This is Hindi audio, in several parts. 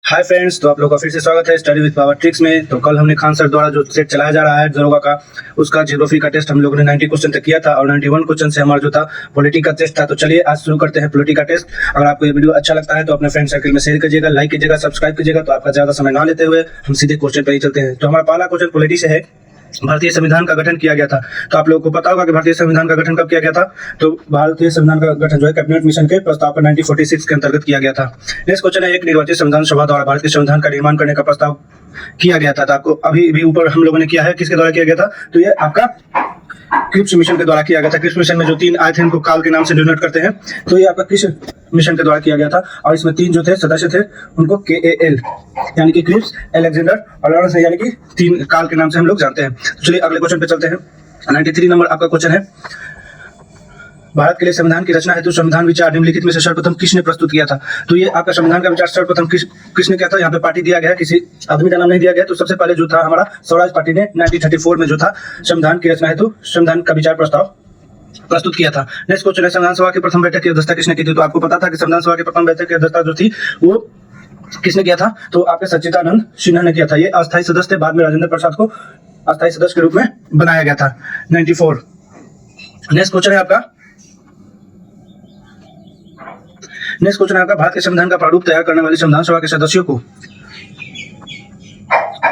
हाय फ्रेंड्स, तो आप लोग का फिर से स्वागत है स्टडी विद पावर ट्रिक्स में। तो कल हमने खान सर द्वारा जो सेट चलाया जा रहा है दरोगा का, उसका ज्योग्राफी का टेस्ट हम लोगों ने 90 क्वेश्चन तक किया था और 91 क्वेश्चन से हमारा जो था पॉलिटी का टेस्ट था। तो चलिए आज शुरू करते हैं पॉलिटी का टेस्ट। अगर आपको ये वीडियो अच्छा लगता है तो अपने फ्रेंड सर्कल में शेयर कीजिएगा, लाइक कीजिएगा, सब्सक्राइब कीजिएगा। तो आपका ज्यादा समय ना लेते हुए हम सीधे क्वेश्चन पर ही चलते हैं। तो हमारा पहला क्वेश्चन पॉलिटी से है, भारतीय संविधान का गठन किया गया था। तो आप लोगों को पता होगा कि भारतीय संविधान का गठन कब किया गया था। तो भारतीय संविधान का गठन जो है कैबिनेट मिशन के प्रस्ताव पर 1946 के अंतर्गत किया गया था। नेक्स्ट क्वेश्चन है, एक निर्वाचित संविधान सभा द्वारा भारत के संविधान का निर्माण करने का प्रस्ताव किया गया था। तो आपको अभी भी ऊपर हम लोगों ने किया है, किसके द्वारा किया गया था, तो ये आपका क्रिप्स मिशन के द्वारा किया गया था। क्रिप्स मिशन में जो 3 आए थे उनको काल के नाम से डिनोट करते हैं। तो ये आपका क्रिप्स मिशन के द्वारा किया गया था और इसमें 3 जो थे सदस्य थे उनको KAL यानी कि क्रिप्स, अलेक्जेंडर और लॉरेंस यानी कि 3 काल के नाम से हम लोग जानते हैं। तो चलिए अगले क्वेश्चन पे चलते हैं। 93 नंबर आपका क्वेश्चन है, भारत के लिए संविधान की रचना हेतु संविधान विचार निम्नलिखित में से सर्वप्रथम किसने प्रस्तुत किया था। तो ये आपका संविधान का विचार सर्वप्रथम किसने किया था। यहाँ पे पार्टी दिया गया है, किसी आदमी का नाम नहीं दिया गया। तो सबसे पहले जो था हमारा स्वराज पार्टी ने 1934 में जो था संविधान की रचना हेतु संविधान का विचार प्रस्ताव प्रस्तुत किया था। नेक्स्ट क्वेश्चन है, संविधान सभा की प्रथम बैठक की अध्यक्षता किसने की थी। तो आपको पता था कि संविधान सभा की प्रथम बैठक की अध्यक्षता जो थी वो किसने किया था, तो आपके सच्चिदानंद सिन्हा ने किया था। ये अस्थायी सदस्य थे, बाद में राजेंद्र प्रसाद को अस्थायी सदस्य के रूप में बनाया गया था 94। नेक्स्ट क्वेश्चन है आपका भारत के संविधान का प्रारूप तैयार करने वाली संविधान सभा के सदस्यों को,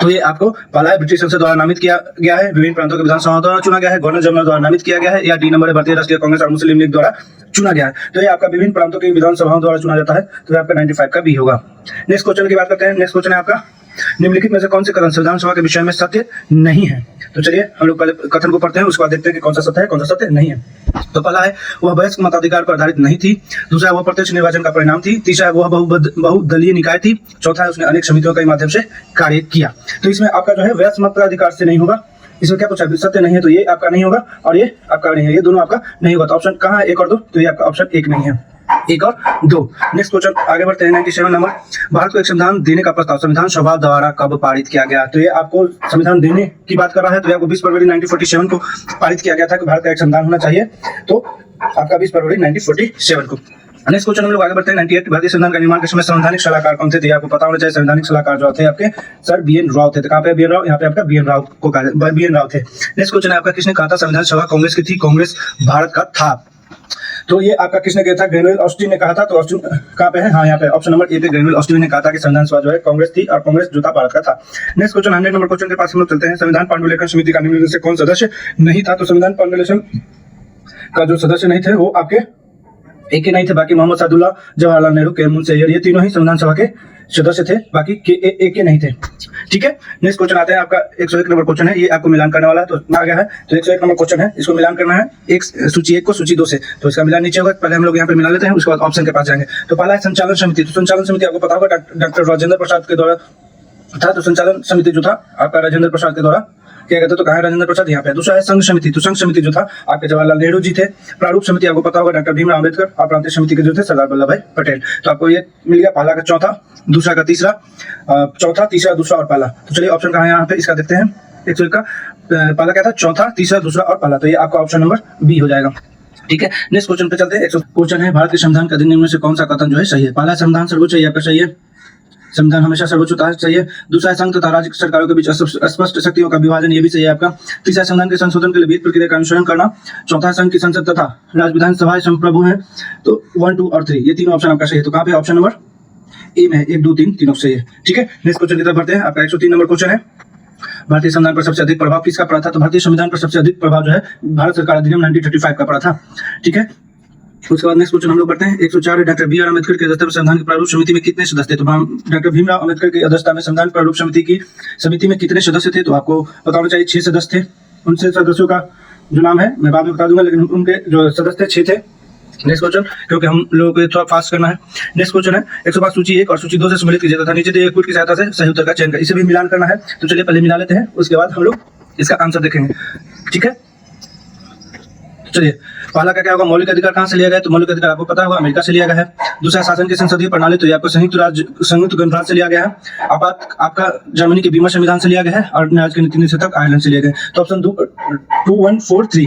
तो ये आपको पहला है ब्रिटिश संसद द्वारा नामित किया गया है, विभिन्न प्रांतों के विधानसभाओं द्वारा चुना गया है, गवर्नर जनरल द्वारा नामित किया गया है, या डी नंबर है भारतीय राष्ट्रीय कांग्रेस और मुस्लिम लीग द्वारा चुना गया है। तो ये आपका विभिन्न प्रांतों की विधानसभाओं द्वारा चुना जाता है। तो ये आपका 95 का बी होगा। नेक्स्ट क्वेश्चन की बात करते हैं। नेक्स्ट क्वेश्चन है आपका, निम्नलिखित में से कौन से कथन संविधान सभा के विषय में सत्य नहीं है। तो चलिए हम लोग पहले कथन को पढ़ते हैं, उसके बाद देखते हैं कि कौन सा सत्य है कौन सा सत्य नहीं है। तो पहला है, वह वयस्क मताधिकार पर आधारित नहीं थी। दूसरा है, वह प्रत्यक्ष निर्वाचन का परिणाम थी। तीसरा है, वह बहुदलीय निकाय थी। चौथा है, उसने अनेक समितियों के माध्यम से कार्य किया। तो इसमें आपका जो है वयस्क मताधिकार से नहीं होगा। इसमें क्या पूछा, सत्य नहीं है, तो ये आपका नहीं होगा और ये आपका नहीं है, ये दोनों आपका नहीं होगा। तो ऑप्शन कहाँ है, 1 और 2, तो ये आपका ऑप्शन 1 नहीं है, 1 और 2। नेक्स्ट क्वेश्चन आगे बढ़ते हैं। 97 नंबर, भारत को एक संविधान देने का प्रस्ताव संविधान सभा द्वारा कब पारित किया गया। तो ये आपको संविधान देने की बात कर रहा है। तो ये आपको 20 फरवरी 1947 को पारित किया गया था कि भारत का एक संविधान होना चाहिए। तो आपका 20 फरवरी 1947 को। नेक्स्ट क्वेश्चन हम लोग आगे बढ़ते हैं। 98, भारतीय संविधान का निर्माण के समय संवैधानिक सलाहकार कौन थे। तो आपको पता होना चाहिए, संवैधानिक सलाहकार जो थे आपके सर BN राव थे। तो कहाँ पे BN राव, यहाँ पे आपका BN राव को BN राव थे। नेक्स्ट क्वेश्चन है आपका, किसने कहा था संविधान सभा कांग्रेस की थी, कांग्रेस भारत का था। तो ये आपका किसने कहा था, ग्रेनवेल ऑस्टिन ने कहा था। तो ऑस्टिन कहाँ पे है, हाँ यहाँ पे ऑप्शन नंबर ए पे ग्रेनवेल ऑस्टिन ने कहा था कि संविधान सभा जो है कांग्रेस थी और कांग्रेस जो था भारत का था। नेक्स्ट क्वेश्चन 100 नंबर क्वेश्चन के पास हम लोग चलते हैं। संविधान पांडुलिखन समिति का निम्नलिखित में से कौन सदस्य नहीं था। तो संविधान पांडुलिखन का जो सदस्य नहीं थे वो आपके एक ही नहीं थे, बाकी मोहम्मद सादुल्लाह, जवाहरलाल नेहरू, KM मुंशी, ये तीनों ही संविधान सभा के सदस्य थे, बाकी के नहीं थे। ठीक है, नेक्स्ट क्वेश्चन आते हैं आपका 101 नंबर क्वेश्चन है। ये आपको मिलान करने वाला है, तो आ गया है। तो 101 नंबर क्वेश्चन है, इसको मिलान करना है एक सूची 1 को सूची 2 से। तो इसका मिलान नीचे होगा, पहले हम लोग यहाँ पे मिला लेते हैं, उसके बाद ऑप्शन के पास जाएंगे। तो पहला है संचालन समिति। तो संचालन समिति आपको पता होगा डॉक्टर राजेंद्र प्रसाद के द्वारा था। तो संचालन समिति जो था आपका राजेंद्र प्रसाद के द्वारा क्या कहते, तो कहा है राजेंद्र प्रसाद, यहाँ पे। दूसरा है संघ समिति। तो संघ समिति जो था आपके जवाहरलाल नेहरू जी थे। प्रारूप समिति आपको पता होगा डॉक्टर भीमराव अम्बेडकर और प्रांतीय समिति के जो थे सरदार वल्लभ भाई पटेल। तो आपको ये मिल गया, पहला का चौथा, दूसरा का तीसरा, चौथा, तीसरा, दूसरा और पहला। तो चलिए ऑप्शन कहाँ है यहाँ पे, इसका देखते हैं। 101 का पहला क्या था, चौथा, तीसरा, दूसरा और पहला। तो ये आपका ऑप्शन नंबर बी हो जाएगा। ठीक है, नेक्स्ट क्वेश्चन पे चलते हैं। क्वेश्चन है, भारत के संविधान के अधिनियम में से कौन सा कथन जो है सही है। पहला संविधान सर्वोच्च है, आपका सही है, संविधान हमेशा सर्वोच्च होता है, चाहिए। दूसरा संघ तथा राज्य सरकारों के बीच स्पष्ट शक्तियों का विभाजन, ये भी सही है आपका। तीसरा संविधान के संशोधन के लिए विधि प्रक्रिया का अनुसरण करना। चौथा संघ की संसद तथा राज्य विधानसभाएं संप्रभु हैं। तो 1, 2 और 3 ये तीनों ऑप्शन आपका सही है। तो कहाँ पे ऑप्शन नंबर ए में 1, 2, 3 तीनों सही है। ठीक है, नेक्स्ट क्वेश्चन की तरफ बढ़ते हैं। आपका 103 नंबर क्वेश्चन है, भारतीय संविधान पर सबसे अधिक प्रभाव किसका पड़ा था। तो भारतीय संविधान पर सबसे अधिक प्रभाव जो है भारत सरकार अधिनियम 1935 का पड़ा था। ठीक है, उसके बाद नेक्स्ट क्वेश्चन हम लोग बढ़ते हैं। 104, डॉक्टर BR अम्बेडकर की अध्यक्षता में संविधान की प्रारूप समिति में कितने सदस्य थे। तो डॉक्टर भीमराव अम्बेडकर की अध्यक्षता में संविधान प्रारूप समिति में कितने सदस्य थे। तो आपको पता होना चाहिए 6 सदस्य थे। उन 6 सदस्यों का जो नाम है मैं बाद में बता दूंगा, लेकिन उनके जो सदस्य 6 थे। नेक्स्ट क्वेश्चन, क्योंकि हम लोगों को थोड़ा फास्ट करना है। नेक्स्ट क्वेश्चन है, 105 सूची 1 और सूची 2 से सम्मिलित किया जाता था। नीचे दिए एक की सहायता से सही उत्तर का चयन कर, इसे भी मिलान करना है। तो चलिए पहले मिला लेते हैं, उसके बाद हम लोग इसका आंसर देखेंगे। ठीक है, चलिए पहला क्या होगा, मौलिक अधिकार कहाँ से लिया गया। तो मौलिक अधिकार आपको पता होगा अमेरिका से लिया गया है। दूसरा शासन की संसदीय प्रणाली, तो ये आपको संयुक्त गणराज्य से लिया गया है। आपका जर्मनी के बीमा संविधान से लिया गया है और न्याय के नीति निषेधक आयरलैंड से लिया गया। तो ऑप्शन 2143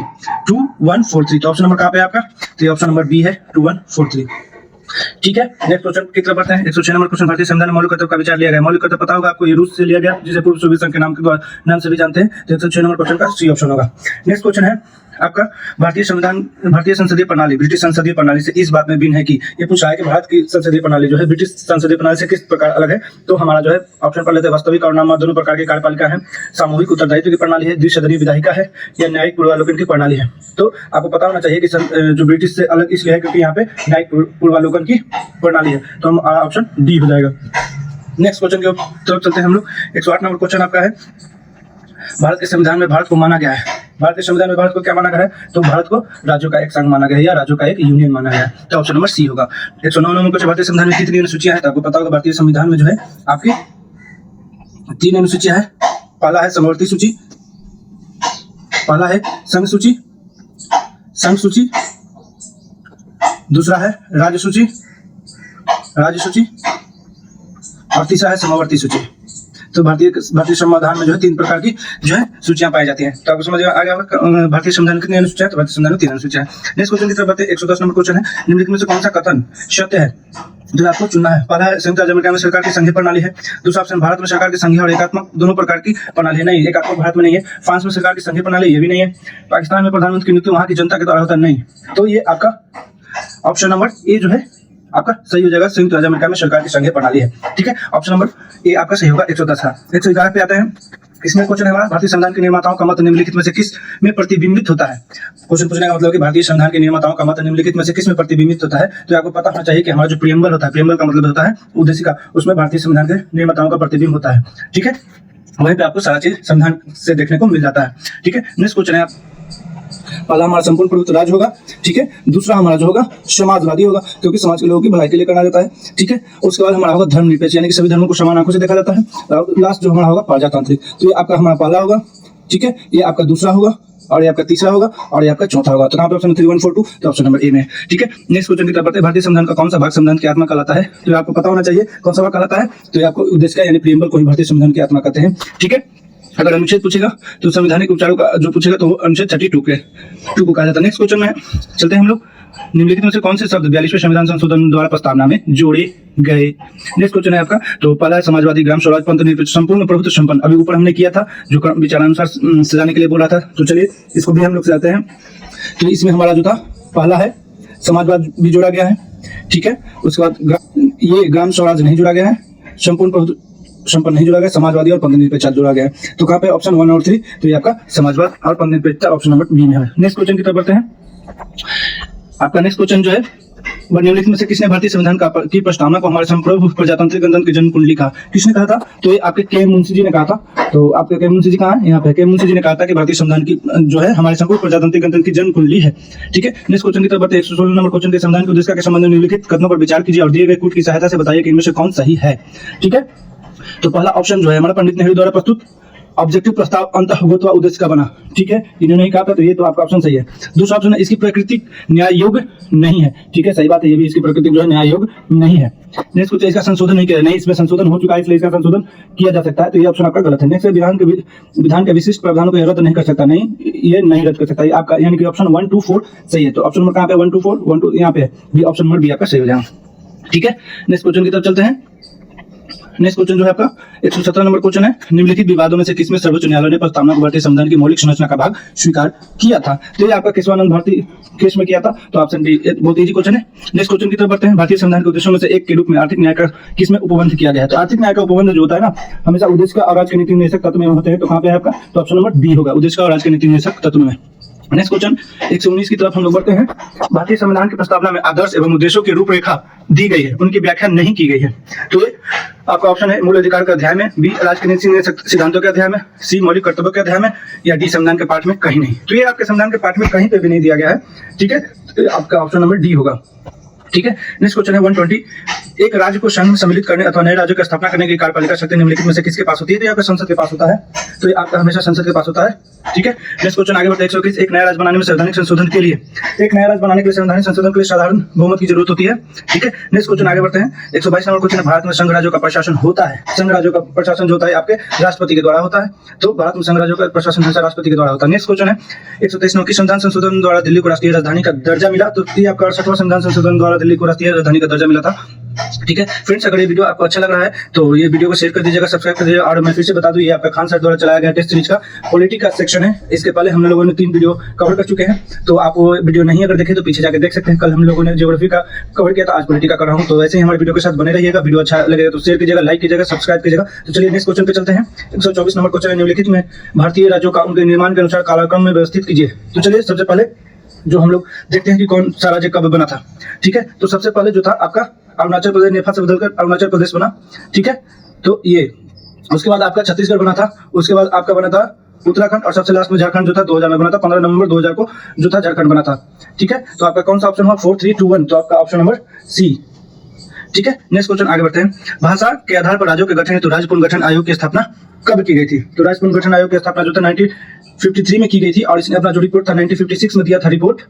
तो ऑप्शन नंबर कहाँ पे आपका, तो ऑप्शन नंबर बी है 2143। ठीक है, नेक्स्ट क्वेश्चन की तरफ बढ़ते हैं। 106 नंबर क्वेश्चन, भारतीय संविधान में मौलिक कर्तव्य का विचार लिया गया। मौलिक कर्तव्य पता होगा आपको, ये रूस से लिया गया, जिसे पूर्व सोवियत संघ के नाम से भी जानते हैं। तो 106 नंबर क्वेश्चन का सी ऑप्शन होगा। नेक्स्ट क्वेश्चन है आपका, भारतीय संसदीय प्रणाली ब्रिटिश संसदीय प्रणाली से इस बात में भिन्न है कि, ये पूछा है कि भारत की संसदीय प्रणाली जो है ब्रिटिश संसदीय प्रणाली से किस प्रकार अलग है। तो हमारा जो है ऑप्शन पढ़ लेते हैं। वास्तविक और नाम दोनों प्रकार की कार्यपालिका है, सामूहिक उत्तरदायित्व की प्रणाली है, द्विसदनीय विधायिका है, या न्यायिक पूर्वालोकन की प्रणाली है। तो आपको पता होना चाहिए कि जो ब्रिटिश से अलग इसलिए है क्योंकि यहाँ पे न्यायिक पूर्वालोकन की प्रणाली है। तो हमारा ऑप्शन डी हो जाएगा। नेक्स्ट क्वेश्चन की तरफ चलते हैं हम लोग। 108 नंबर क्वेश्चन आपका है, भारत के संविधान में भारत को माना गया है। भारत के संविधान में भारत को क्या माना गया है? तो भारत को राज्यों का एक संघ माना गया है या राज्यों का एक यूनियन माना गया है। तो ऑप्शन नंबर सी होगा। 109 नंबर क्वेश्चन, भारतीय संविधान में कितनी अनुसूचियां हैं? तो आपको पता होगा भारतीय संविधान में जो है आपकी 3 अनुसूचियां हैं। पहला है समवर्ती सूची, पहला है संघ सूची, दूसरा है राज्य सूची, और तीसरा है समवर्ती सूची। तो भारतीय संविधान में जो है 3 प्रकार की जो है सूचियां पाई जाती हैं। तो आपको समझ आ गया होगा भारतीय संविधान में कितनी अनुसूचियां हैं? तो भारतीय संविधान में 3 अनुसूचियां हैं। नेक्स्ट क्वेश्चन की तरफ बढ़ते हैं। 110 नंबर क्वेश्चन है, निम्नलिखित में से कौन सा कथन सत्य है जो आपको चुनना है? पहला है संयुक्त राज्य अमेरिका में सरकार की संघीय प्रणाली है। दूसरा ऑप्शन, भारत में सरकार की संघीय और एकात्मक दोनों प्रकार की प्रणाली है। नहीं, एकात्मक भारत में नहीं है। फ्रांस में सरकार की संघीय प्रणाली, ये भी नहीं है। पाकिस्तान में प्रधानमंत्री की नियुक्ति वहां की जनता के द्वारा होता है, नहीं। तो ये आपका ऑप्शन नंबर ए जो है आपका सही हो जाएगा, संयुक्त राज्य अमेरिका में सरकार की संघीय प्रणाली है। ठीक है, ऑप्शन नंबर ए आपका सही होगा। 110 111 पे आते हैं। इसमें क्वेश्चन है हमारा, भारतीय संविधान के निर्माताओं का मत निम्नलिखित में से किस में प्रतिबिंबित होता है? क्वेश्चन पूछने का मतलब कि भारतीय संविधान के निर्माताओं का मत निम्नलिखित में से किस में प्रतिबिंबित होता है? तो आपको पता होना चाहिए कि हमारा जो प्रियम्बल होता है, प्रियम्बल का मतलब होता है उद्देशिका, उसमें भारतीय संविधान के निर्माताओं का प्रतिबिंब होता है। ठीक है, वहीं पे आपको सारा चीज संविधान से देखने को मिल जाता है। ठीक है, नेक्स्ट क्वेश्चन है, पहला हमारा संपूर्ण प्रभुत्व राज्य होगा। ठीक है, दूसरा हमारा जो होगा समाजवादी होगा, क्योंकि समाज के लोगों की भलाई के लिए करना जाता है। ठीक है, उसके बाद हमारा होगा धर्मनिरपेक्ष, यानी कि सभी धर्मों को समान आंखों से देखा जाता है। और लास्ट जो हमारा होगा प्रजातांत्रिक। तो ये आपका हमारा पहला होगा, ठीक है, ये आपका दूसरा होगा, और ये आपका तीसरा होगा, और ये आपका चौथा होगा। तो यहाँ पे ऑप्शन 3, 1, 4, 2, तो ऑप्शन नंबर ए में। ठीक है, नेक्स्ट क्वेश्चन की तरफ बढ़ते हैं। भारतीय संविधान का कौन सा भाग संविधान की आत्मा कहलाता है? तो आपको पता होना चाहिए कौन सा भाग कहलाता है। तो आपको उद्देश्य यानी प्रियम्बल को ही भारतीय संविधान की आत्मा कहते हैं। ठीक है, अगर अनुच्छेद पूछेगा तो संवैधानिक उपचारों का जो पूछेगा तो अनुच्छेद 32 को कहा जाता है। नेक्स्ट क्वेश्चन में चलते हैं हम लोग। निम्नलिखित में से कौन से शब्द 42वें संविधान संशोधन द्वारा प्रस्तावना में जोड़े गए? नेक्स्ट क्वेश्चन है आपका, तो पहला है समाजवादी, ग्राम स्वराज, पंथ निरपेक्ष, संपूर्ण प्रभुत्व संपन्न। अभी ऊपर हमने किया था जो विचारानुसार सजाने के लिए बोला था। तो चलिए इसको भी हम लोग सजाते हैं। तो इसमें हमारा जो था पहला है समाजवाद भी जोड़ा गया है। ठीक है, उसके बाद ये ग्राम स्वराज नहीं जोड़ा गया है, संपूर्ण प्रभुत्व संपन्न नहीं जोड़ा गया, समाजवादी और पंथ निरपेक्ष जोड़ा गया है। तो कहाँ पे ऑप्शन 1 और 3, तो ये आपका समाजवाद और पंथ निरपेक्ष ऑप्शन नंबर बी में है। नेक्स्ट क्वेश्चन की तरफ बढ़ते हैं। आपका नेक्स्ट क्वेश्चन जो है, निम्नलिखित में से किसने भारतीय संविधान की प्रस्तावना को हमारे संप्रभु प्रजातांत्रिक गणतंत्र की जन्म कुंडली कहा? किसने कहा था? तो ये आपके के मुंशी जी ने कहा था। तो आपके के मुंशी जी कहाँ है? यहाँ पे के मुंशी जी ने कहा था कि भारतीय संविधान की जो है हमारे संप्रभु प्रजातांत्रिक गणतंत्र की जन्म कुंडली है। ठीक है, नेक्स्ट क्वेश्चन की तरफ बढ़ते हैं। 116 नंबर क्वेश्चन के संविधान के उद्देश्य के संबंध में निम्नलिखित कथनों पर विचार कीजिए और दिए गए कूट की सहायता से बताइए कि इनमें से कौन सही है। ठीक है, तो पहला ऑप्शन जो है हमारा पंडित नेहरू द्वारा प्रस्तुत ऑब्जेक्टिव प्रस्ताव अंतःगोत्व उद्देश्य का बना। ठीक है, इन्होंने ही कहा था, तो ये तो आपका ऑप्शन सही है। दूसरा ऑप्शन है इसकी प्रकृति न्याय योग्य नहीं है। ठीक है, सही बात है, ये भी इसकी प्रकृति जो है न्याय योग्य नहीं है। नेक्स्ट कुछ इसका संशोधन नहीं किया, नहीं इसमें संशोधन हो चुका है इसलिए इसका संशोधन किया जा सकता है। तो ये ऑप्शन आपका गलत है। नेक्स्ट विधान के विशिष्ट प्रावधानों को रद्द नहीं कर सकता, नहीं ये नहीं रद्द कर सकता, ये आपका यानी कि ऑप्शन 1, 2, 4 सही है। तो ऑप्शन नंबर कहाँ पे 1, 2, 4, 1, 2 यहाँ पे है, ऑप्शन नंबर बी आपका सही हो जाएगा। ठीक है, नेक्स्ट क्वेश्चन की तरफ चलते हैं। नेक्स्ट क्वेश्चन जो है आपका 117 नंबर क्वेश्चन है, निम्नलिखित विवादों में से किसमें सर्वोच्च न्यायालय ने प्रस्तावना को भारतीय संविधान की मौलिक संरचना का भाग स्वीकार किया था? तो ये आपका केशवानंद भारती केस में किया था। तो ऑप्शन डी बहुत इजी क्वेश्चन है। नेक्स्ट क्वेश्चन की तरफ बढ़ते हैं। भारतीय संविधान के उद्देश्यों में से एक के रूप में आर्थिक न्याय का किसमें उपबंध किया गया है? तो आर्थिक न्याय का उपबंध जो होता है ना, हमेशा उद्देश्य का और राज्य के नीति निर्देशक तत्व में होते हैं। तो कहाँ पे है आपका? तो ऑप्शन नंबर बी होगा, उद्देश्य का और राज्य के नीति निर्देशक तत्व में। नेक्स्ट क्वेश्चन 119 की तरफ हम लोग बढ़ते हैं। भारतीय संविधान की प्रस्तावना में आदर्श एवं उद्देश्यों की रूपरेखा दी गई है, उनकी व्याख्या नहीं की गई है। तो ये आपका ऑप्शन है मूल अधिकार के अध्याय में, बी राज्य के नीति सिद्धांतों के अध्याय में, सी मौलिक कर्तव्यों के अध्याय में, या डी संविधान के पाठ में कहीं नहीं। तो ये आपके संविधान के पाठ में कहीं पे भी नहीं दिया गया है। ठीक है, तो आपका ऑप्शन नंबर डी होगा। ठीक है, नेक्स्ट क्वेश्चन है 120। एक राज्य को संघ में सम्मिलित करने अथवा नए राज्य की स्थापना करने की कार्यपालिका शक्ति निम्नलिखित में से किसके पास होती है? तो ये आपका संसद के पास होता है। तो ये आपका हमेशा संसद के पास होता है। ठीक है, नेक्स्ट क्वेश्चन आगे बढ़ते हैं। 121। एक नया राज्य बनाने में संवैधानिक संशोधन के लिए संवैधानिक संशोधन के लिए साधारण बहुमत की जरूरत होती है। ठीक है, नेक्स्ट क्वेश्चन आगे बढ़ते हैं। 122 नंबर क्वेश्चन है, भारत में संघ राज्यों का प्रशासन होता है। संघ राज्यों का प्रशासन जो होता है आपके राष्ट्रपति के द्वारा होता है। तो भारत में संघ राज्यों का प्रशासन हमेशा राष्ट्रपति के द्वारा होता है। नेक्स्ट क्वेश्चन है 123 की संविधान संशोधन द्वारा दिल्ली को राष्ट्रीय राजधानी का दर्जा मिला। तो ये आपका 68वां संविधान संशोधन द्वारा दिल्ली को राष्ट्रीय राजधानी का दर्जा मिला था। ठीक है फ्रेंड्स, अगर ये वीडियो आपको अच्छा लग रहा है तो ये वीडियो को शेयर कर दीजिएगा, सब्सक्राइब कर दीजिएगा। और मैं फिर से बता दूं, ये आपका खान सर द्वारा चलाया गया टेस्ट सीरीज का पॉलिटी का सेक्शन है। इसके पहले हम लोगों ने 3 वीडियो कवर कर चुके हैं, तो आप वो वीडियो नहीं अगर देखें तो पीछे जाकर देख सकते हैं। कल हम लोगों ने ज्योग्राफी का कवर किया था, आज पॉलिटी का कर रहा हूँ। तो ऐसे ही हमारे वीडियो के साथ बने रहिएगा। वीडियो अच्छा लगेगा तो शेयर कीजिएगा, लाइक कीजिएगा, सब्सक्राइब कीजिएगा। तो चलिए नेक्स्ट क्वेश्चन पे चलते हैं। 124 नंबर क्वेश्चन है, निम्नलिखित में भारतीय राज्यों का उनके निर्माण के अनुसार कालक्रम में व्यवस्थित कीजिए। तो चलिए सबसे पहले जो हम लोग देखते हैं कि कौन सा राज्य कब बना था। ठीक है, तो सबसे पहले जो था आपका अरुणाचल प्रदेश, नेपाल से बदलकर अरुणाचल प्रदेश बना। ठीक है, तो ये उसके बाद आपका छत्तीसगढ़ बना था, उसके बाद आपका बना था उत्तराखंड, और सबसे लास्ट में झारखंड जो था 2000 में बना था। 15 नवंबर 2000 को जो था झारखंड बना था। ठीक है, तो आपका कौन सा ऑप्शन हुआ? 4, 3, 2, 1, तो आपका ऑप्शन नंबर सी। ठीक है, नेक्स्ट क्वेश्चन आगे बढ़ते हैं। भाषा के आधार पर राज्यों के गठन हेतु राज्य पुनर्गठन आयोग की स्थापना कब की गई थी? तो राज्य पुनर्गठन आयोग की स्थापना जो था 1953 में की गई थी, और इसने अपना जो रिपोर्ट था 1956 में दिया था रिपोर्ट।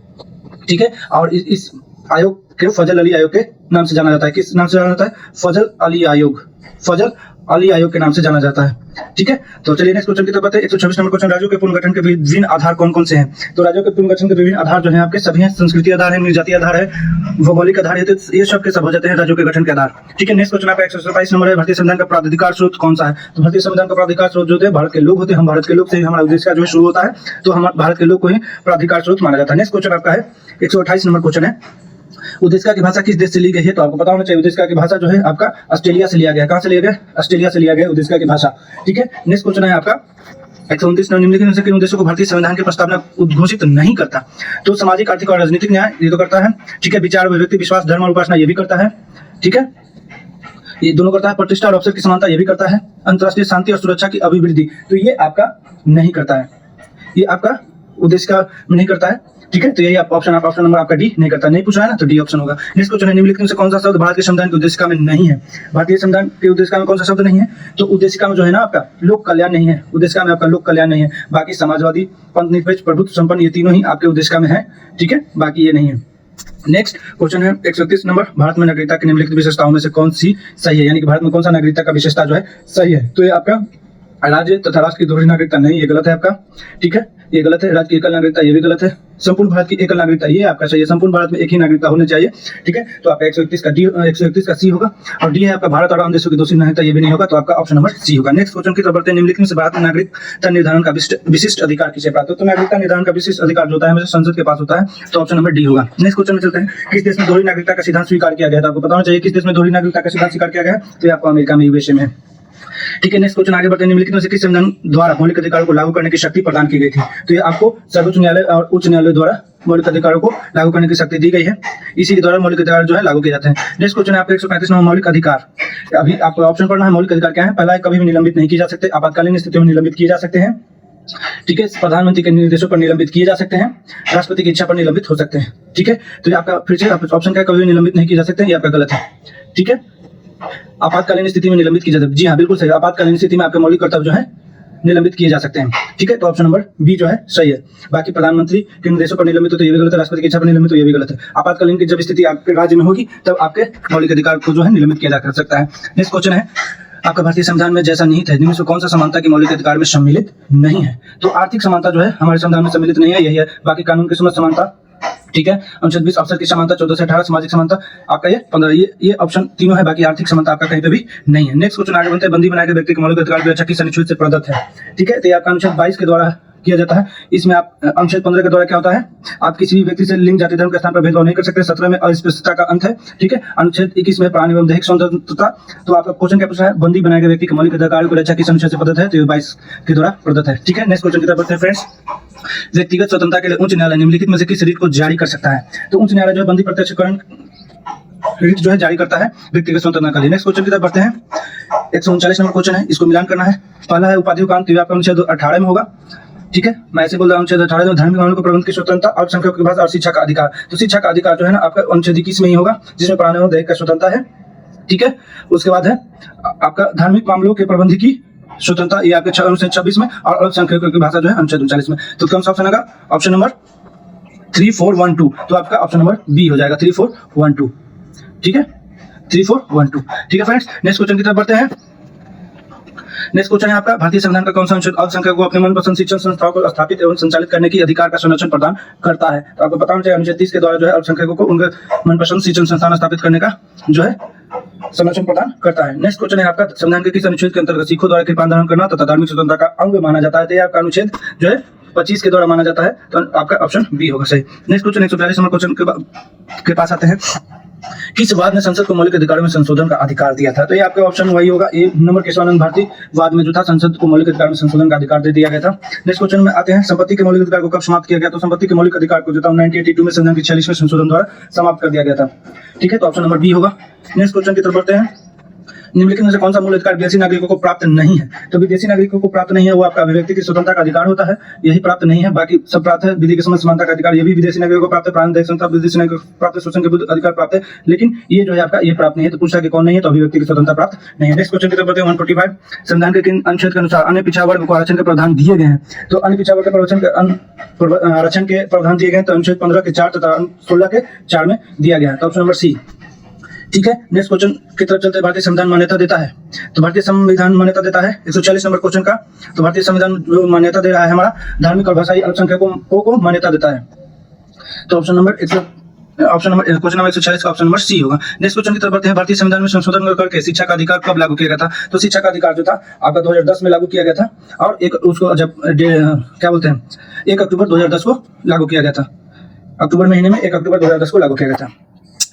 ठीक है, और इस आयोग के फजल अली आयोग के नाम से जाना जाता है। किस नाम से जाना जाता है? फजल अली आयोग, फजल अली आयोग के नाम से जाना जाता है। ठीक है, तो चलिए नेक्स्ट क्वेश्चन की तरफ बढ़ते हैं। 126 नंबर क्वेश्चन, राज्यों के पुनर्गठन के विभिन्न आधार कौन कौन से हैं? तो राज्यों के पुनर्गठन के विभिन्न आधार जो है आपके सभी हैं। संस्कृति आधार है, निर्जातीय आधार है, भौगोलिक आधार है, तो ये सब के सब हो जाते हैं राज्यों के गठन के आधार। ठीक है, नेक्स्ट क्वेश्चन आपका 127 नंबर है, भारतीय संविधान का प्राधिकार स्रोत कौन सा है? तो भारतीय संविधान का प्राधिकार स्रोत जो है भारत के लोग होते हैं। हम भारत के लोग से ही हमारा उद्देश्य का जो शुरू होता है, तो हम भारत के लोग को ही प्राधिकार स्रोत माना जाता है। नेक्स्ट क्वेश्चन आपका है 128 नंबर क्वेश्चन है, उद्देशिका की भाषा किस देश से ली गई है? तो आपको पता होना चाहिए उद्देशिका की भाषा जो है आपका ऑस्ट्रेलिया से लिया गया है। कहां से लिया गया? ऑस्ट्रेलिया से लिया गया उद्देशिका की भाषा। ठीक है, नेक्स्ट क्वेश्चन है आपका 129 निम्नलिखित में से किन उद्देश्यों को भारतीय संविधान की प्रस्तावना उद्घोषित नहीं करता? तो सामाजिक, आर्थिक और राजनीतिक न्याय ये तो करता है। ठीक है, विचार, अभिव्यक्ति, विश्वास, धर्म और उपासना ये भी करता है। ठीक है, ये दोनों करता है। प्रतिष्ठा और अवसर की समानता ये भी करता है। अंतर्राष्ट्रीय शांति और सुरक्षा की अभिवृद्धि तो ये आपका नहीं करता है, ये आपका उद्देशिका में नहीं करता है। ठीक है, तो यही आप ऑप्शन नंबर आपका डी नहीं करता, नहीं पूछा है ना, तो डी ऑप्शन होगा। नेक्स्ट क्वेश्चन है, निम्नलिखित में से कौन सा शब्द भारतीय संविधान की उद्देशिका में नहीं है? भारतीय संविधान की उद्देशिका में कौन सा शब्द नहीं है? तो उद्देशिका में जो है ना आपका लोक कल्याण नहीं है, उद्देशिका में आपका लोक कल्याण नहीं है। बाकी समाजवादी, पंथ निरपेक्ष, प्रभुत्व संपन्न ये तीनों ही आपके उद्देशिका में है। ठीक है, बाकी ये नहीं है। नेक्स्ट क्वेश्चन है 131 नंबर, भारत में नागरिकता की निम्नलिखित विशेषताओं में से कौन सी सही है? यानी कि भारत में कौन सा नागरिकता का विशेषता जो है सही है? तो ये आपका राज्य तथा राष्ट्र की दोहरी नागरिकता नहीं, ये गलत है आपका। ठीक है, ये गलत है। राज्य की एकल नागरिकता ये भी गलत है। संपूर्ण भारत की एकल नागरिकता ये आपका सही है, संपूर्ण भारत में एक ही नागरिकता होनी चाहिए। ठीक है, तो आपका 131 का डी, 131 का सी होगा। और डी है आपका भारत और अन्य देशों की दूसरी नागरिकता ये भी नहीं होगा, तो आपका ऑप्शन नंबर सी होगा। नेक्स्ट क्वेश्चन की तरफ बढ़ते हैं। निम्नलिखित में से भारत में नागरिकता निर्धारण का विशिष्ट अधिकार किसे प्राप्त है? तो नागरिकता निर्धारण का विशिष्ट अधिकार जो होता है हमेशा संसद के पास होता है, तो ऑप्शन नंबर डी होगा। नेक्स्ट क्वेश्चन में चलते हैं, किस देश में दोहरी नागरिकता का सिद्धांत स्वीकार किया गया था? आपको पता होना चाहिए किस देश में दोहरी नागरिकता का सिद्धांत स्वीकार किया गया है, तो ये आपको अमेरिका में, यूएसए में। ठीक है, नेक्स्ट क्वेश्चन आगे बढ़ते हैं। निम्नलिखित में से किस संविधान द्वारा मौलिक अधिकारों को लागू करने की शक्ति प्रदान की गई थी? तो ये आपको सर्वोच्च न्यायालय और उच्च न्यायालय द्वारा मौलिक अधिकारों को लागू करने की शक्ति दी गई है। इसी के द्वारा मौलिक अधिकार जो है लागू किए जाते हैं। नेक्स्ट क्वेश्चन है आपका 135 नंबर, मौलिक अधिकार। अभी आपको ऑप्शन पढ़ना है, मौलिक अधिकार क्या है? पहला है, कभी भी निलंबित नहीं किए जा सकते, आपातकालीन स्थितियों में निलंबित किए जा सकते हैं। ठीक है, प्रधानमंत्री के निर्देशों पर निलंबित किए जा सकते हैं, राष्ट्रपति की इच्छा पर निलंबित हो सकते हैं। ठीक है, तो ये आपका फिर से ऑप्शन क्या है? कभी भी निलंबित नहीं किए जा सकते हैं, ये आपका गलत है। ठीक है, आपातकालीन स्थिति में निलंबित किए जा सकते हैं। जी हाँ, बिल्कुल सही, आपातकालीन स्थिति में आपके मौलिक कर्तव्य जो है निलंबित किए जा सकते हैं। ठीक है, तो ऑप्शन नंबर बी जो है सही है। बाकी प्रधानमंत्री के निर्देशों पर निलंबित हो तो ये भी गलत है, राष्ट्रपति की इच्छा पर निलंबित हो ये भी गलत है। आपातकालीन की जब स्थिति आपके राज्य में होगी तब आपके मौलिक अधिकार को जो है निलंबित किया जा सकता है। नेक्स्ट क्वेश्चन है आपका, भारतीय संविधान में जैसा निहित है निम्न से कौन सा समानता की मौलिक अधिकार में सम्मिलित नहीं है? तो आर्थिक समानता जो है हमारे संविधान में सम्मिलित नहीं है, यही है। बाकी कानून की समझ समानता, ठीक है, अनुच्छेद 20 अवसर की समानता, 14 से 18 सामाजिक समानता आपका ये 15, ये ऑप्शन तीनों है। बाकी आर्थिक समानता आपका कहीं पे भी नहीं है। नेक्स्ट क्वेश्चन आगे बढ़ते हैं, बंदी बनाए गए व्यक्ति के मौलिक अधिकार की रक्षा किस अनुच्छेद से प्रदत्त है? ठीक है, तो ये आपका अनुच्छेद 22 के द्वारा किया जाता है। इसमें आप अनुच्छेद 15 के द्वारा क्या होता है, आप किसी भी व्यक्ति से लिंग, जाति, धर्म के स्थान पर भेदभाव नहीं कर सकते। 17 में अस्पृश्यता का अंत है। ठीक है, अनुच्छेद 21 में प्राण एवं दैहिक स्वतंत्रता। तो आपका क्वेश्चन क्या पूछा है? बंदी बनाए गए व्यक्ति के मौलिक अधिकार की रक्षा किस अनुच्छेद से प्रदत्त है? तो 22 के द्वारा प्रदत्त है। ठीक है, नेक्स्ट क्वेश्चन की तरफ बढ़ते हैं फ्रेंड्स। व्यक्तिगत स्वतंत्रता के लिए उच्च न्यायालय निम्नलिखित में से किस रीत को जारी कर सकता है? तो उच्च न्यायालय जो है बंदी प्रत्यक्षीकरण रीत जो है जारी करता है व्यक्तिगत स्वतंत्रता के लिए। नेक्स्ट क्वेश्चन की तरफ बढ़ते हैं। 139 नंबर क्वेश्चन है, इसको मिलान करना है। पहला है उपाधियों का अंत, आपका अनुच्छेद 18 में होगा। ठीक है, मैं ऐसे बोल रहा हूँ, अनुच्छेद 18 में धार्मिक मामलों को प्रबंध की स्वतंत्रता, अल्पसंख्यकों की भाषा और शिक्षा का अधिकार। तो शिक्षा का अधिकार जो है ना आपका अनुच्छेद 21 में ही होगा, जिसमें प्राण एवं दैहिक का स्वतंत्रता है। ठीक है, उसके बाद है आपका धार्मिक मामलों के प्रबंध की स्वतंत्रता, ये आपके अनुच्छेद 26 में, और अल्पसंख्यकों की भाषा जो है अनुच्छेद 39 में। तो कौन सा ऑप्शन होगा? Option number 3412। तो आपका ऑप्शन नंबर बी हो जाएगा, 3412। ठीक है, 3412। ठीक है फ्रेंड्स, नेक्स्ट क्वेश्चन की तरफ बढ़ते हैं। नेक्स्ट क्वेश्चन है आपका, भारतीय संविधान का कौन सा अनुच्छेद अल्पसंख्यकों को अपने मनपसंद शिक्षण संस्थाओं को स्थापित एवं संचालित करने की अधिकार का संरक्षण प्रदान करता है? तो आपको पता होना चाहिए अनुच्छेद 30 के द्वारा जो है अल्पसंख्यकों को उनके मनपसंद शिक्षण संस्थान स्थापित करने का जो है संरक्षण प्रदान करता है। नेक्स्ट क्वेश्चन है आपका, संविधान के किस अनुच्छेद के अंतर्गत सिखों द्वारा कृपान धारण करना तथा धार्मिक स्वतंत्रता का अंग माना जाता है? तो ये आपका अनुच्छेद जो है 25 के द्वारा माना जाता है, तो आपका ऑप्शन बी होगा सही। नेक्स्ट क्वेश्चन 142 नंबर क्वेश्चन के पास आते हैं, किस वाद ने संसद को मौलिक अधिकारों में संशोधन का अधिकार दिया था? तो ये आपका ऑप्शन वही होगा, ए नंबर केशवानंद भारती वाद में जो था संसद को मौलिक अधिकार में संशोधन का अधिकार दे दिया गया था। नेक्स्ट क्वेश्चन में आते हैं, संपत्ति के मौलिक अधिकार को कब समाप्त किया गया? तो संपत्ति के मौलिक अधिकार को जो था 1982 में संविधान के 46वें संशोधन द्वारा समाप्त कर दिया गया था। ठीक है, तो ऑप्शन नंबर बी होगा। नेक्स्ट क्वेश्चन की तरफ बढ़ते हैं, निम्नलिखित में से कौन सा मूल अधिकार विदेशी नागरिकों को प्राप्त नहीं है? तो विदेशी नागरिकों को प्राप्त नहीं है वो आपका अभिव्यक्ति की स्वतंत्रता का अधिकार होता है, यही प्राप्त नहीं है, बाकी सब प्राप्त है। विधि के समक्ष समानता का अधिकार ये भी विदेशी नागरिकों को प्राप्त है, प्राण स्वतंत्रता विदेशी नागरिकों को प्राप्त है, शोषण के विरुद्ध अधिकार प्राप्त है, लेकिन ये जो है आपका ये प्राप्त नहीं है। तो पूछा कि कौन नहीं है, तो अभिव्यक्ति की स्वतंत्रता प्राप्त नहीं है। नेक्स्ट क्वेश्चन की तरफ बढ़ते हैं 145, संविधान के किन अनुच्छेद के अनुसार अन्य पिछड़ा वर्ग को आरक्षण के प्रावधान दिए गए हैं? तो अन्य पिछड़ा वर्ग के आरक्षण के प्रावधान दिए गए, तो अनुच्छेद 15 के 4 तथा 16 के 4 में दिया गया है, तो ऑप्शन नंबर सी। ठीक है, नेक्स्ट क्वेश्चन की तरफ चलते हैं, भारतीय संविधान मान्यता देता है? तो भारतीय संविधान मान्यता देता है 140 नंबर क्वेश्चन का, तो भारतीय संविधान जो मान्यता दे रहा है हमारा धार्मिक और भाषाई अल्पसंख्यकों को मान्यता देता है, तो ऑप्शन नंबर क्वेश्चन नंबर 146 का ऑप्शन नंबर सी होगा। नेक्स्ट क्वेश्चन की तरफ बढ़ते हैं, भारतीय संविधान में संशोधन करके शिक्षा का अधिकार कब लागू किया गया था? तो शिक्षा का अधिकार जो था आपका 2010 में लागू किया गया था, और एक उसको जब क्या बोलते हैं 1 अक्टूबर 2010 को लागू किया गया था, अक्टूबर महीने में 1 अक्टूबर 2010 को लागू किया गया था।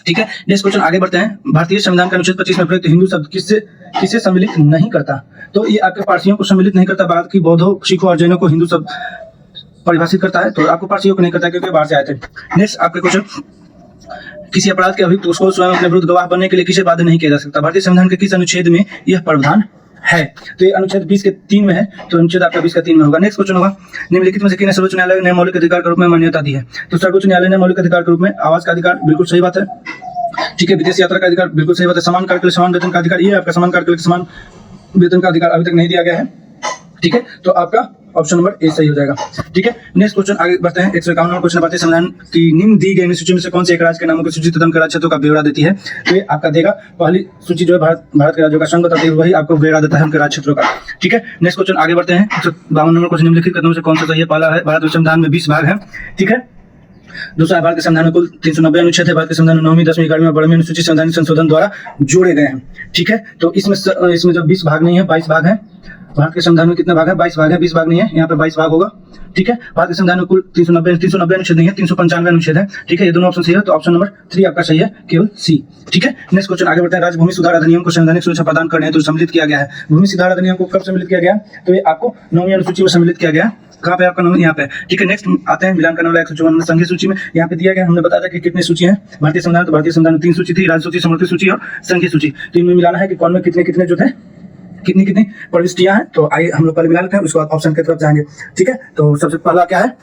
ठीक है, नेक्स्ट क्वेश्चन आगे बढ़ते हैं, भारतीय संविधान का अनुच्छेद 25 में प्रयुक्त हिंदू शब्द किससे सम्मिलित नहीं करता? तो ये आपके पारसियों को सम्मिलित नहीं करता, बात की बौद्धों, सिखों और जैनों को हिंदू शब्द परिभाषित करता है, तो आपको पारसियों को नहीं करता क्योंकि बाहर से आए थे। नेक्स्ट आपके क्वेश्चन, किसी अपराध के अभियुक्त उसको स्वयं अपने विरुद्ध गवाह बनने के लिए किसे बाध्य नहीं किया जा सकता? भारतीय संविधान के किस अनुच्छेद में यह प्रावधान है? तो ये अनुच्छेद 20 के 3 में है, तो अनुच्छेद आपका 20 का 3 में होगा। नेक्स्ट क्वेश्चन होगा, निम्नलिखित में से किन सर्वोच्च न्यायालय ने मौलिक अधिकार के रूप में मान्यता दी है? तो सर्वोच्च न्यायालय ने मौलिक अधिकार के रूप में आवास का अधिकार, बिल्कुल सही बात है। ठीक है, विदेश यात्रा का अधिकार, बिल्कुल सही बात है। समान कार्य के लिए समान वेतन का अधिकार, ये आपका समान कार्य के लिए समान वेतन का अधिकार अभी तक नहीं दिया गया है। ठीक है, तो आपका ऑप्शन नंबर ए सही हो जाएगा। ठीक है, नेक्स्ट क्वेश्चन आगे बढ़ते हैं, 151 नंबर क्वेश्चन, भारतीय संविधान की निम्न दी गई सूची में से कौन से एक राज्य के नामों की सूची तथा राज्य क्षेत्रों का ब्यौरा देती है? तो ये आपका देगा, पहली सूची जो है भारत के राज्यों का संघ बताती है, वही आपको ब्यौरा देता है उनके राज्य क्षेत्रों का। ठीक है, नेक्स्ट क्वेश्चन आगे बढ़ते हैं, 152 नंबर क्वेश्चन, निम्नलिखित कथनों से कौन सा सही है? पहला है, भारत संविधान में 20 भाग है। ठीक है, दूसरा, भारत के संविधान में कुल 390 अनुच्छेद है, भारत के संविधान में 9वीं, 10वीं, 11वीं और 12वीं अनुसूची संवैधानिक संशोधन द्वारा जोड़े गए हैं। ठीक है, तो इसमें जब 20 भाग नहीं है, 22 भाग है। भारत के संविधान में कितने भाग है? 22 भाग है, 20 भाग नहीं है, यहाँ पे 22 भाग होगा। ठीक है, भारत के संविधान में कुल 390 अनुच्छेद नहीं है, 395 अनुच्छेद है। ठीक है, ये दोनों ऑप्शन सही है, तो ऑप्शन नंबर 3 आपका सही है, केवल सी। ठीक है, नेक्स्ट क्वेश्चन आगे बढ़ते हैं, राज्य भूमि सुधार अधिनियम को संवैधानिक सुरक्षा प्रदान करने हेतु सम्मिलित किया गया है। भूमि सुधार अधिनियम को कब सम्मिलित किया गया? तो ये आपको 9वीं अनुसूची में सम्मिलित किया गया। कहाँ पे आपका 9वीं? यहाँ पे। ठीक है, नेक्स्ट आते हैं मिलान करने वाला 154 संघीय सूची में, यहाँ पे दिया गया, हमने बताया था कि कितनी सूची है भारतीय संविधान। तो भारतीय संविधान में 3 सूची थी, राज्य सूची, समवर्ती सूची और संघीय सूची। तो इनमें मिलाना है कि कौन में कितने कितने जो थे, कितनी कितनी प्रविष्टियां हैं। तो आइए हम लोग पहले मिला लेते हैं, उसके बाद ऑप्शन की तरफ जाएंगे। ठीक है, तो सबसे पहला क्या है,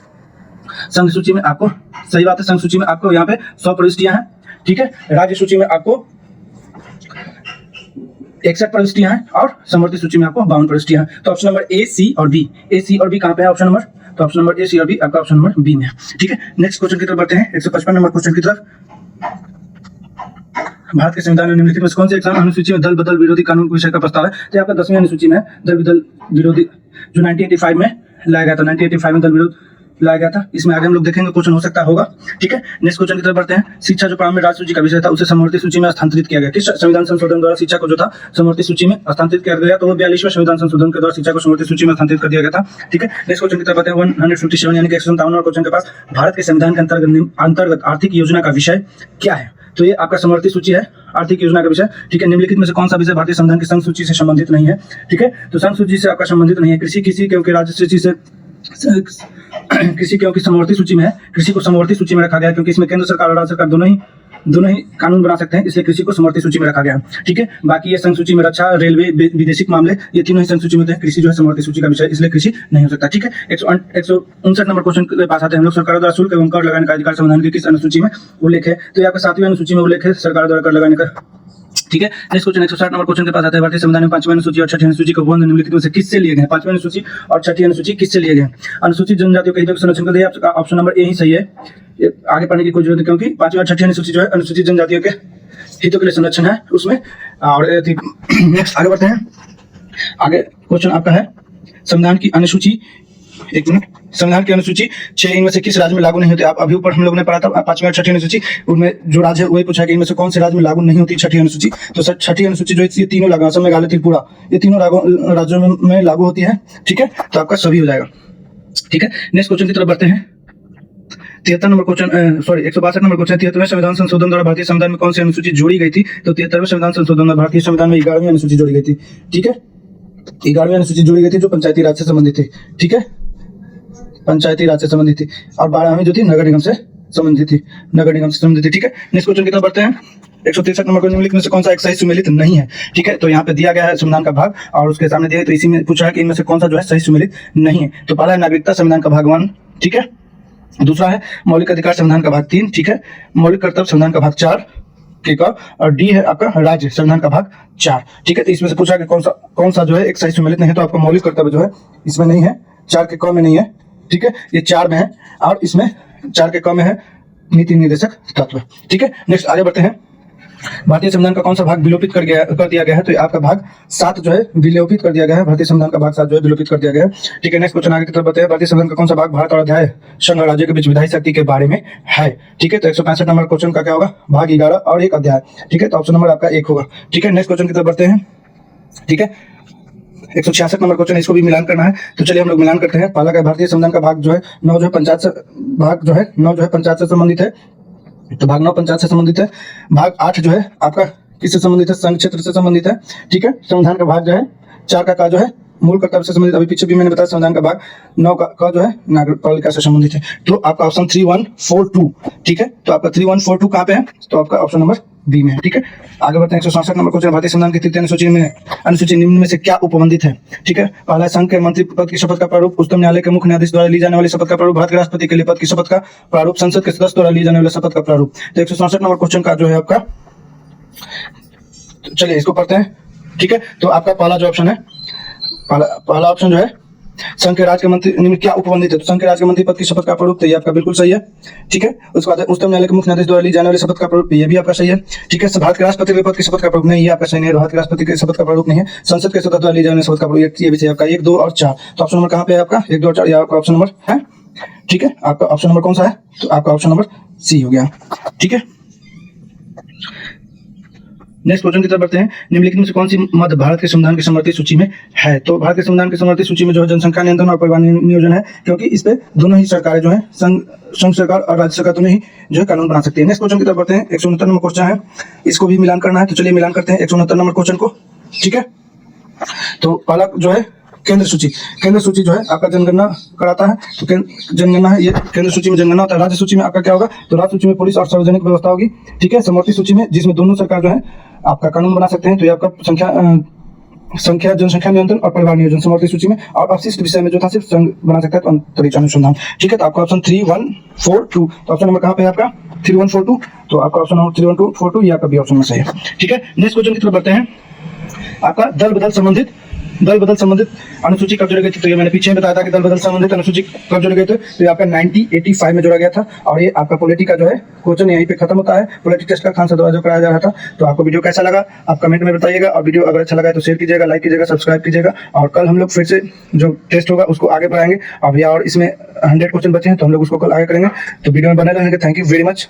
संघ सूची में आपको, सही बात है, संघ सूची में आपको यहाँ पे 100 प्रविष्टियां हैं। ठीक है, राज्य सूची में आपको 61 प्रविष्टियां हैं और समवर्ती सूची में आपको 52 प्रविष्टियां हैं। तो ऑप्शन नंबर ए, सी और बी, ए, सी और बी कहाँ पे है ऑप्शन नंबर? तो ऑप्शन नंबर ए, सी और बी आपका ऑप्शन नंबर बी में है। ठीक है, नेक्स्ट क्वेश्चन की तरफ बढ़ते हैं, 155 नंबर क्वेश्चन की तरफ, भारत के संविधान में निम्नलिखित में कौन से एग्जाम अनुसूची में दल बदल विरोधी कानून के विषय का प्रस्ताव है? तो आपका 10वीं अनुसूची में दल बदल विरोधी जो 1985 में लाया गया था, 1985 में दल विरोध लाया गया था। इसमें आगे हम लोग देखेंगे, क्वेश्चन हो सकता होगा। ठीक है, नेक्स्ट क्वेश्चन की तरफ बढ़ते हैं, शिक्षा जो प्रारंभ में राज्य सूची का विषय था उसे समवर्ती सूची में स्थानांतरित किया गया। किस संविधान संशोधन द्वारा शिक्षा को जो था समवर्ती सूची में स्थानांतरित किया गया? तो वो 42वें संविधान संशोधन के द्वारा शिक्षा को समवर्ती सूची में स्थानांतरित कर दिया गया था। ठीक है, नेक्स्ट क्वेश्चन की तरफ बढ़ते हैं, 157 यानी कि 157 क्वेश्चन के पास, भारत के संविधान के अंतर्गत आर्थिक योजना का विषय क्या है? तो ये आपका समवर्ती सूची है, आर्थिक योजना का विषय। ठीक है, निम्नलिखित में से कौन सा विषय भारतीय संविधान की संघ सूची से संबंधित नहीं है? ठीक है, तो संघ सूची से आपका संबंधित नहीं है। कृषि क्योंकि राज्य सूची से, कृषि क्योंकि समवर्ती सूची में है, कृषि को समवर्ती सूची में रखा गया क्योंकि इसमें केंद्र सरकार और राज्य सरकार दोनों ही कानून बना सकते हैं, इसलिए कृषि को समवर्ती सूची में रखा गया। ठीक है, बाकी ये संघ सूची में रक्षा, रेलवे, विदेशिक मामले, ये तीनों ही संघ सूची में होते हैं। कृषि जो है समवर्ती सूची का विषय, इसलिए कृषि नहीं हो सकता। ठीक है, 159 नंबर क्वेश्चन के पास आते हैं हम लोग, सरकार द्वारा शुल्क एवं कर लगाने का अधिकार संविधान की किस अनुसूची में उल्लेख है? तो ये आपका 7वीं अनुसूची में उल्लेख है, सरकार द्वारा कर लगाने का। ठीक है, नेक्स्ट क्वेश्चन 160 नंबर क्वेश्चन के पास आता है, भारतीय संविधान में 5वीं अनुसूची और 6ठी अनुसूची को वन निम्नलिखित में से किससे लिए गए? 5वीं अनुसूची और 6ठी अनुसूची किससे लिए गए? अनुसूचित जनजातियों के हितों के संरक्षण के लिए ऑप्शन नंबर ए ही सही है, आगे पढ़ने की कोई जरूरत नहीं, क्योंकि 5वीं और 6ठी अनुसूची जो है अनुसूचित जनजातियों के हितों के लिए संरक्षण है उसमें। और नेक्स्ट आगे बढ़ते हैं, आगे क्वेश्चन आपका है संविधान की अनुसूची, एक मिनट, संविधान की अनुसूची 6 इनमें से किस राज्य में लागू नहीं होती। आप अभी ऊपर हम लोगों ने पढ़ा था 5वीं और 6वीं अनुसूची, उनमें जो राज्य है वही पूछा है कि इनमें से कौन से राज्य में लागू नहीं होती 6ठी अनुसूची। तो सर 6ठी अनुसूची जो है ये तीनों लागू, असम, मेघालय, त्रिपुरा, ये तीनों राज्यों में लागू होती है। ठीक है, तो आपका सभी हो जाएगा। ठीक है, नेक्स्ट क्वेश्चन की तरफ बढ़ते हैं। 73 number question, sorry 162 number question, 73वें संविधान संशोधन द्वारा भारतीय संविधान में कौन सी अनुसूची जोड़ी गई थी। तो 73वें संविधान संशोधन में भारतीय संविधान में 11वीं अनुसूची जोड़ी गई थी। ठीक है, 11वीं अनुसूची जोड़ी गई थी जो पंचायती राज से संबंधित थी। ठीक है, पंचायती राज से संबंधित थी, और 12वीं जो थी नगर निगम से संबंधित थी, नगर निगम से संबंधित थी। ठीक है, नेक्स्ट क्वेश्चन की तरफ बढ़ते हैं। 163 नंबर क्वेश्चन, निम्नलिखित में से कौन सा एक सही सुमेलित नहीं है। ठीक है, तो यहाँ पे दिया गया है संविधान का भाग और उसके सामने दिया है, तो इसी में पूछा है कि इनमें से कौन सा जो है सही सुमेलित नहीं है। तो पहला है नागरिकता संविधान का भाग 1। ठीक है, दूसरा है मौलिक अधिकार संविधान का भाग 3। ठीक है, मौलिक कर्तव्य संविधान का भाग 4 ठीक है, और डी है आपका राज्य संविधान का भाग 4। ठीक है, तो इसमें से पूछा कि कौन सा जो है एक सही सुमेलित नहीं है। तो आपका मौलिक कर्तव्य जो है इसमें नहीं है, 4 के क में नहीं है। ठीक है, ये 4 में है, और इसमें 4 के क में है नीति निर्देशक तत्व। ठीक है, नेक्स्ट आगे बढ़ते हैं। भारतीय संविधान का कौन सा भाग विलोपित कर दिया गया है। तो आपका भाग 7 जो है विलोपित कर दिया गया है, भारतीय संविधान का भाग 7 जो है विलोपित कर दिया गया है। ठीक है, नेक्स्ट क्वेश्चन आगे की तरफ बढ़ते हैं। भारतीय संविधान का कौन सा भाग भारत और अध्याय संघ और राज्य के बीच विधायी शक्ति के बारे में है। ठीक है, तो 165 नंबर क्वेश्चन का क्या होगा, भाग 11 और एक अध्याय। ठीक है, तो ऑप्शन नंबर आपका 1 होगा। ठीक है, नेक्स्ट क्वेश्चन की तरफ बढ़ते हैं। ठीक है, 166 नंबर क्वेश्चन, इसको भी मिलान करना है, तो चलिए हम लोग मिलान करते हैं। पहला का भारतीय संविधान का भाग जो है 9 जो है पंचायत से, भाग जो है 9 जो है पंचायत से संबंधित है, तो भाग 9 पंचायत से संबंधित है। भाग 8 जो है आपका किससे संबंधित है, संघ क्षेत्र से संबंधित है। ठीक है, संविधान का भाग जो है 4 का जो है मूल कर्तव्य से संबंधित, अभी पीछे भी मैंने बताया। संविधान का भाग 9 का जो है नागरिक पालिका से संबंधित है। तो आपका ऑप्शन 3142। ठीक है, तो आपका 3142 कहाँ पे है, तो आपका ऑप्शन नंबर बी में है। ठीक है, आगे बढ़ते हैं। 167 नंबर क्वेश्चन, भारतीय संविधान की तृतीय अनुसूची निम्न में से क्या उपबंधित है। ठीक है, पहला संघ के मंत्री पद की शपथ का प्रारूप, उच्चतम न्यायालय के मुख्य न्यायाधीश द्वारा ली जाने वाली शपथ का प्रारूप, भारत के राष्ट्रपति के लिए पद की शपथ का प्रारूप, संसद के सदस्य द्वारा ली जाने वाली शपथ का प्रारूप। तो 167 नंबर क्वेश्चन का जो है आपका, चलिए इसको पढ़ते हैं। ठीक है, तो आपका पहला जो ऑप्शन है, पहला ऑप्शन जो है संघ के राज्य के मंत्री निम्न क्या उपबंधित है। तो संघ के राज्य के मंत्री पद की शपथ का प्रारूप, तो ये आपका बिल्कुल सही है। ठीक है, उसके बाद उच्चतम न्यायालय के मुख्य न्यायाधीश द्वारा ली जाने वाली शपथ का प्रारूप, ये भी आपका सही है। ठीक है, भारत के राष्ट्रपति के पद की शपथ का प्रारूप, नहीं ये आपका सही नहीं है, भारत के राष्ट्रपति के शपथ का प्रारूप नहीं है। संसद के सदस्य द्वारा ली जाने वाली शपथ का प्रारूप, ये भी सही आपका 1, 2 और 4। तो ऑप्शन नंबर कहाँ पे है आपका, 1, 2 और 4, ये आपका ऑप्शन नंबर है। ठीक है, आपका ऑप्शन नंबर कौन सा है, तो आपका ऑप्शन नंबर सी हो गया। ठीक है, नेक्स्ट क्वेश्चन की तरफ बढ़ते हैं। निम्नलिखित में से कौन सी मद भारत के संविधान की समवर्ती सूची में है। तो भारत के संविधान की समवर्ती सूची में जो है जनसंख्या नियंत्रण और परिवार नियोजन है, क्योंकि इस पे दोनों ही सरकारें जो है संघ सरकार और राज्य सरकार दोनों ही जो है कानून बना सकती है। नेक्स्ट क्वेश्चन की तरफ बढ़ते हैं। 169 नंबर क्वेश्चन है, इसको भी मिलान करना है, तो चलिए मिलान करते हैं 169 नंबर क्वेश्चन को। ठीक है, तो पहला जो है केंद्र सूची जो है आपका जनगणना कराता है, तो जनगणना है, ये केंद्र सूची में जनगणना होता है। राज्य सूची में आपका क्या होगा, तो राज्य सूची में पुलिस और सार्वजनिक व्यवस्था होगी। ठीक है, समवर्ती सूची में जिसमें दोनों सरकार जो है आपका कानून बना सकते हैं, तो ये आपका जनसंख्या नियंत्रण और परिवार नियोजन समवर्ती सूची में, और अवशिष्ट विषय में जो था सिर्फ संघ बना सकता है, तो अंतरिक्ष अनुसंधान। ठीक है, तो आपका ऑप्शन 3142, तो ऑप्शन नंबर कहाँ पे है आपका 3142, तो आपका ऑप्शन नंबर 3142 ये आपका बी ऑप्शन में सही है। ठीक है, नेक्स्ट क्वेश्चन की तरफ बढ़ते हैं। आपका दल बदल संबंधित अनुसूची कब जोड़े गए थे। तो ये मैंने पीछे बताया था कि दल बदल संबंधित अनुसूची कब जोड़े गए थे, तो ये आपका 1985 में जोड़ा गया था। और ये आपका पॉलिटी का जो है क्वेश्चन यहीं पे खत्म होता है, पॉलिटी टेस्ट का खान सर द्वारा जो कराया जा रहा था। तो आपको वीडियो कैसा लगा आप कमेंट में बताइएगा, और वीडियो अगर अच्छा लगा तो शेयर कीजिएगा, लाइक कीजिएगा, सब्सक्राइब कीजिएगा। और कल हम लोग फिर से जो टेस्ट होगा उसको आगे बढ़ाएंगे। अब और इसमें 100 क्वेश्चन बचे हैं, तो हम लोग उसको कल आगे करेंगे। तो वीडियो में बने रहेंगे। Thank you very much.